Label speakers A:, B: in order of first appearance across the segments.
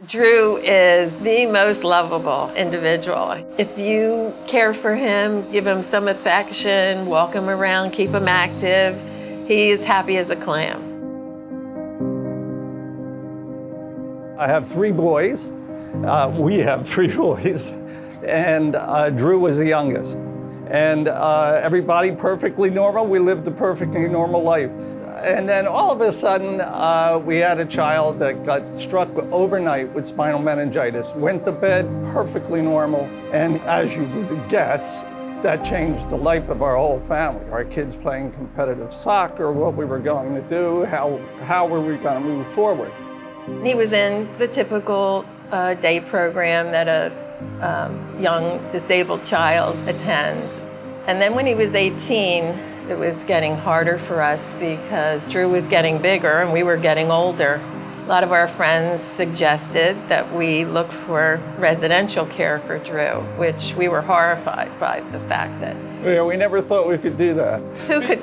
A: Drew is the most lovable individual. If you care for him, give him some affection, walk him around, keep him active, he is happy as a clam.
B: I have 3 boys. We have 3 boys. And Drew was the youngest. And everybody perfectly normal. We lived a perfectly normal life. And then all of a sudden, we had a child that got struck overnight with spinal meningitis, went to bed perfectly normal. And as you would guess, that changed the life of our whole family. Our kids playing competitive soccer, what we were going to do, how were we going to move forward.
A: He was in the typical day program that a young disabled child attends. And then when he was 18, it was getting harder for us because Drew was getting bigger and we were getting older. A lot of our friends suggested that we look for residential care for Drew, which we were horrified by the fact that.
B: Yeah, we never thought we could do that.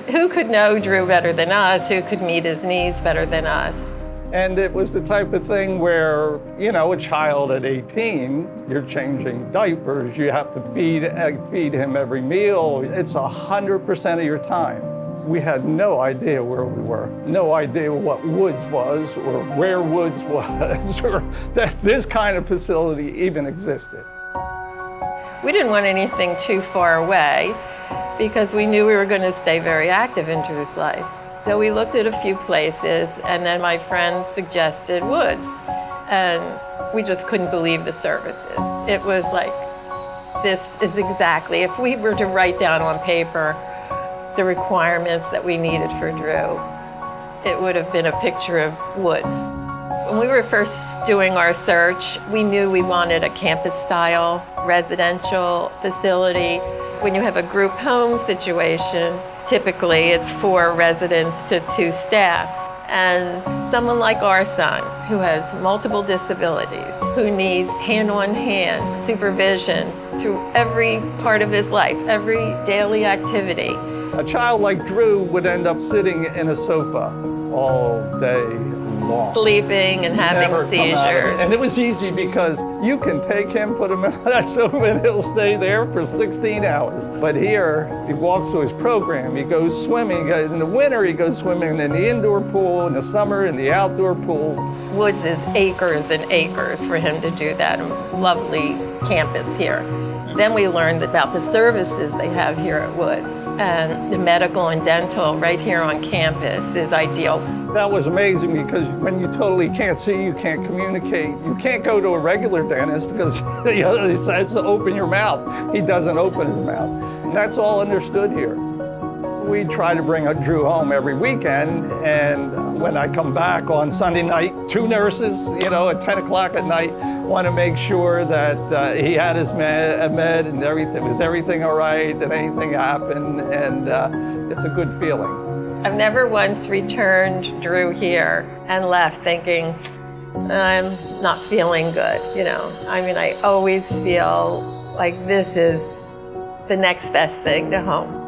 A: Who could know Drew better than us? Who could meet his needs better than us?
B: And it was the type of thing where, you know, a child at 18, you're changing diapers, you have to feed him every meal. It's 100% of your time. We had no idea where we were, no idea what Woods was or where Woods was or that this kind of facility even existed.
A: We didn't want anything too far away because we knew we were going to stay very active in Drew's life. So we looked at a few places, and then my friend suggested Woods, and we just couldn't believe the services. It was like, this is exactly, if we were to write down on paper the requirements that we needed for Drew, it would have been a picture of Woods. When we were first doing our search, we knew we wanted a campus-style residential facility. When you have a group home situation, typically it's 4 residents to 2 staff. And someone like our son, who has multiple disabilities, who needs hand-on-hand supervision through every part of his life, every daily activity.
B: A child like Drew would end up sitting in a sofa all day long.
A: Sleeping and having seizures.
B: And it was easy because you can take him, put him in that sofa, and he'll stay there for 16 hours. But here, he walks to his program, he goes swimming. In the winter, he goes swimming in the indoor pool, in the summer, in the outdoor pools.
A: Woods is acres and acres for him to do that. Lovely campus here. Then we learned about the services they have here at Woods, and the medical and dental right here on campus is ideal.
B: That was amazing because when you totally can't see, you can't communicate, you can't go to a regular dentist because he says open your mouth. He doesn't open his mouth. And that's all understood here. We try to bring Drew home every weekend, and when I come back on Sunday night, 2 nurses, you know, at 10 o'clock at night, want to make sure that he had his med and everything, was everything all right, did anything happen, and it's a good feeling.
A: I've never once returned Drew here and left thinking, I'm not feeling good, you know. I mean, I always feel like this is the next best thing to home.